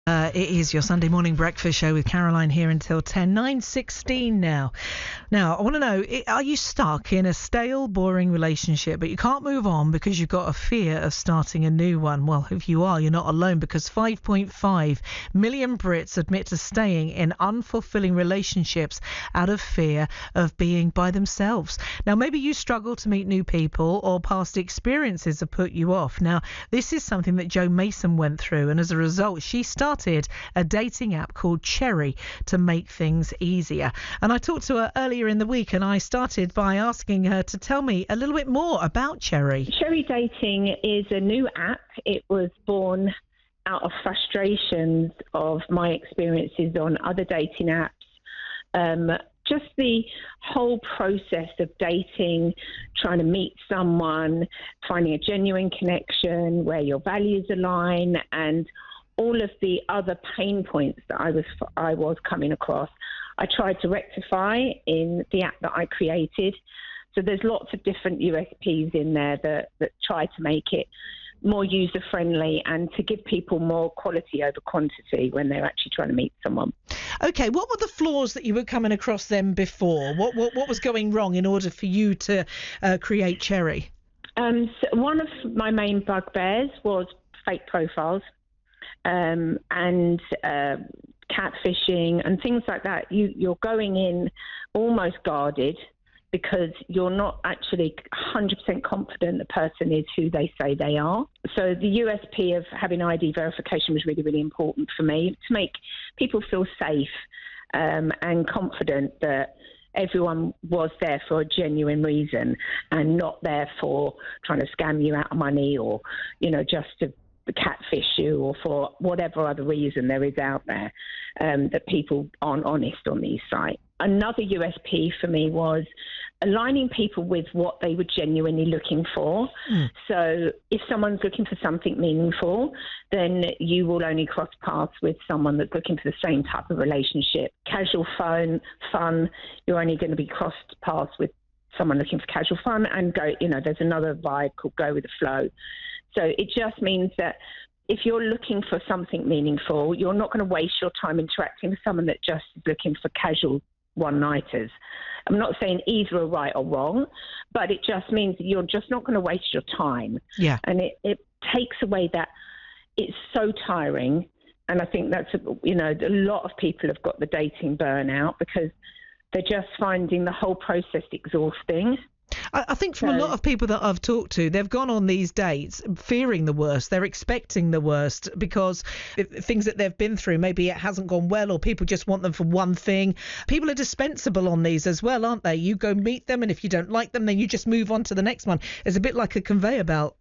It is your Sunday morning breakfast show with Caroline here until 10, 9:16 now. Now, I want to know, are you stuck in a stale, boring relationship, but you can't move on because you've got a fear of starting a new one? Well, if you are, you're not alone, because 5.5 million Brits admit to staying in unfulfilling relationships out of fear of being by themselves. Now, maybe you struggle to meet new people, or past experiences have put you off. Now, this is something that Jo Mason went through, and as a result, she started a dating app called Cherry to make things easier. And I talked to her earlier in the week, and I started by asking her to tell me a little bit more about Cherry. Cherry Dating is a new app. It was born out of frustrations of my experiences on other dating apps. Just the whole process of dating, trying to meet someone, finding a genuine connection where your values align, and all of the other pain points that I was coming across, I tried to rectify in the app that I created. So there's lots of different USPs in there that try to make it more user-friendly and to give people more quality over quantity when they're actually trying to meet someone. Okay, what were the flaws that you were coming across them before? What was going wrong in order for you to create Cherry? So one of my main bugbears was fake profiles. And catfishing and things like that. You're going in almost guarded because you're not actually 100% confident the person is who they say they are. So the USP of having ID verification was really, really important for me to make people feel safe and confident that everyone was there for a genuine reason and not there for trying to scam you out of money or, just to catfish you or for whatever other reason there is out there, that people aren't honest on these sites. Another USP for me was aligning people with what they were genuinely looking for. So if someone's looking for something meaningful, then you will only cross paths with someone that's looking for the same type of relationship. Casual fun, you're only going to be crossed paths with someone looking for casual fun, and there's another vibe called go with the flow. So it just means that if you're looking for something meaningful, you're not going to waste your time interacting with someone that just is looking for casual one-nighters. I'm not saying either are right or wrong, but it just means that you're just not going to waste your time. Yeah. And it takes away that it's so tiring. And I think that's, a lot of people have got the dating burnout because they're just finding the whole process exhausting. I think from a lot of people that I've talked to, they've gone on these dates fearing the worst. They're expecting the worst because things that they've been through, maybe it hasn't gone well, or people just want them for one thing. People are dispensable on these as well, aren't they? You go meet them, and if you don't like them, then you just move on to the next one. It's a bit like a conveyor belt.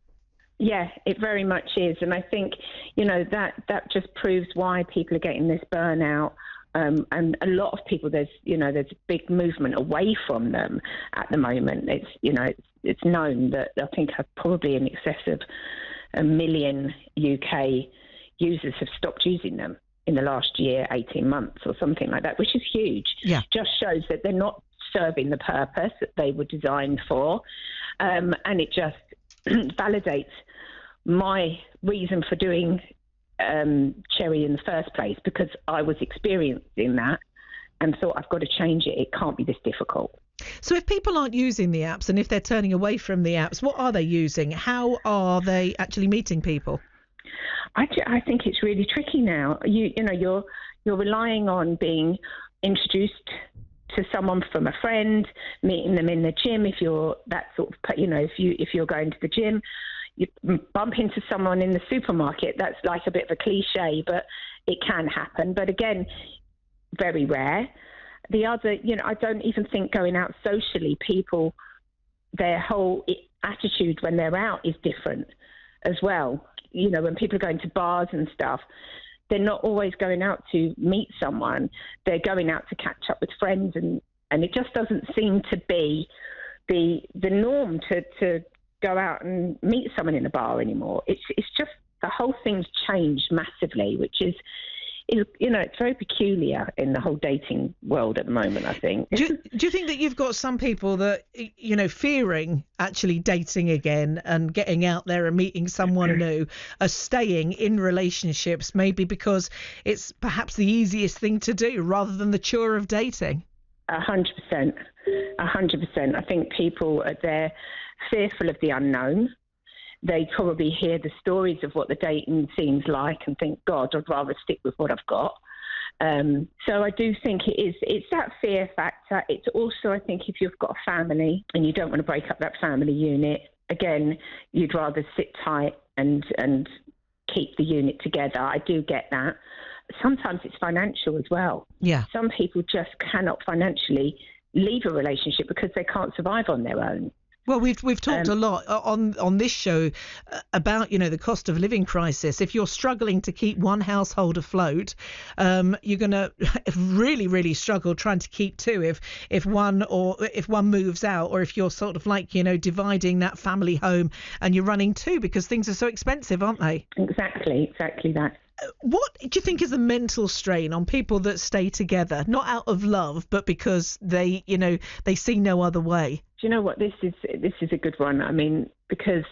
Yeah, it very much is. And I think, that just proves why people are getting this burnout. And a lot of people, there's a big movement away from them at the moment. It's known that I think probably in excess of 1 million UK users have stopped using them in the last year, 18 months or something like that, which is huge. Yeah. Just shows that they're not serving the purpose that they were designed for. And it just validates my reason for doing Cherry in the first place, because I was experiencing that and thought, I've got to change it. It can't be this difficult. So if people aren't using the apps, and if they're turning away from the apps, what are they using? How are they actually meeting people? I think it's really tricky now. You're relying on being introduced to someone from a friend, meeting them in the gym if you're that sort of, if you're going to the gym. You bump into someone in the supermarket. That's like a bit of a cliche, but it can happen. But again, very rare. The other, I don't even think going out socially, people, their whole attitude when they're out is different as well. When people are going to bars and stuff, they're not always going out to meet someone. They're going out to catch up with friends, and it just doesn't seem to be the norm to go out and meet someone in a bar anymore. It's just the whole thing's changed massively, which is it's very peculiar in the whole dating world at the moment, I think. Do you think that you've got some people that, fearing actually dating again and getting out there and meeting someone new, are staying in relationships maybe because it's perhaps the easiest thing to do rather than the chore of dating? 100%. 100%. I think people they're fearful of the unknown. They probably hear the stories of what the dating seems like and think, God, I'd rather stick with what I've got. So I do think it's that fear factor. It's also, I think, if you've got a family and you don't want to break up that family unit, again, you'd rather sit tight and keep the unit together. I do get that. Sometimes it's financial as well. Yeah. Some people just cannot financially leave a relationship because they can't survive on their own. Well, we've talked a lot on this show about, the cost of living crisis. If you're struggling to keep one household afloat, you're going to really, really struggle trying to keep two if one moves out, or if you're sort of like, dividing that family home and you're running two, because things are so expensive, aren't they? Exactly that. What do you think is the mental strain on people that stay together, not out of love, but because they see no other way? Do you know what? This is a good one. I mean, because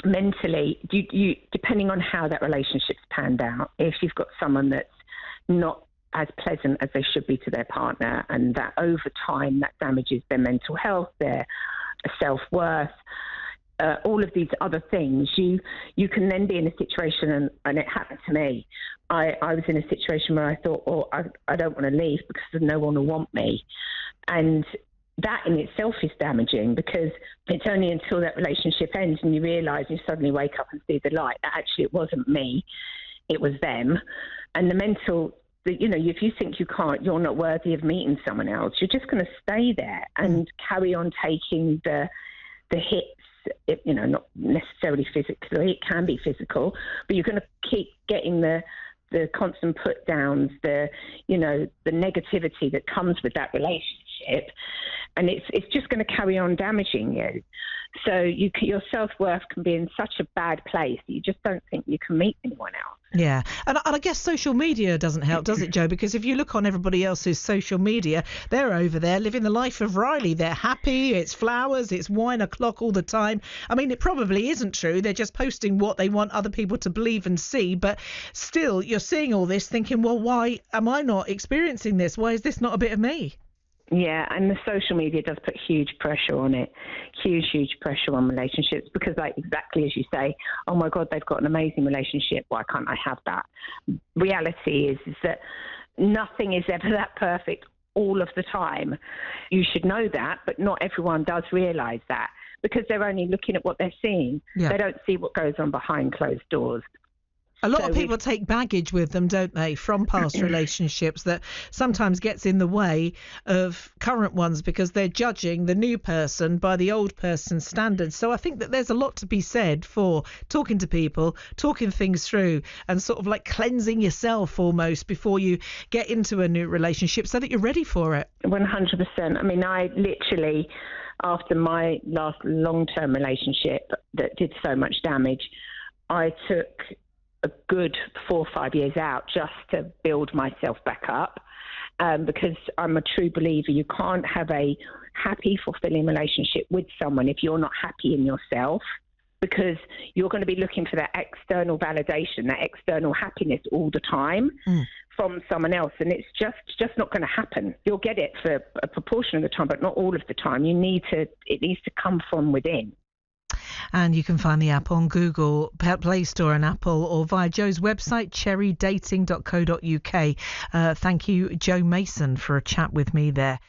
mentally, you depending on how that relationship's panned out, if you've got someone that's not as pleasant as they should be to their partner, and that over time that damages their mental health, their self-worth, all of these other things, you can then be in a situation, and it happened to me. I was in a situation where I thought, I don't want to leave because no one will want me. And that in itself is damaging, because it's only until that relationship ends and you realise, you suddenly wake up and see the light, that actually it wasn't me, it was them. And the mental, if you think you're not worthy of meeting someone else, you're just going to stay there and carry on taking the hits, not necessarily physically, it can be physical, but you're going to keep getting the constant put downs, the negativity that comes with that relationship, and it's just going to carry on damaging you. So your self-worth can be in such a bad place that you just don't think you can meet anyone else. Yeah, and I guess social media doesn't help, does it, Joe? Because if you look on everybody else's social media, they're over there living the life of Riley. They're happy, it's flowers, it's wine o'clock all the time. I mean, it probably isn't true. They're just posting what they want other people to believe and see. But still, you're seeing all this thinking, well, why am I not experiencing this? Why is this not a bit of me? Yeah, and the social media does put huge pressure on it, huge pressure on relationships, because like exactly as you say, oh my God, they've got an amazing relationship, why can't I have that? Reality is that nothing is ever that perfect all of the time. You should know that, but not everyone does realise that, because they're only looking at what they're seeing. Yeah. They don't see what goes on behind closed doors. A lot of people take baggage with them, don't they, from past relationships that sometimes gets in the way of current ones, because they're judging the new person by the old person's standards. So I think that there's a lot to be said for talking to people, talking things through, and sort of like cleansing yourself almost before you get into a new relationship so that you're ready for it. 100%. I mean, I literally, after my last long-term relationship that did so much damage, I took a good 4 or 5 years out just to build myself back up, because I'm a true believer you can't have a happy, fulfilling relationship with someone if you're not happy in yourself, because you're going to be looking for that external validation, that external happiness all the time from someone else, and it's just not going to happen. You'll get it for a proportion of the time, but not all of the time. It needs to come from within. And you can find the app on Google Play Store and Apple, or via Joe's website, cherrydating.co.uk. Thank you, Joe Mason, for a chat with me there.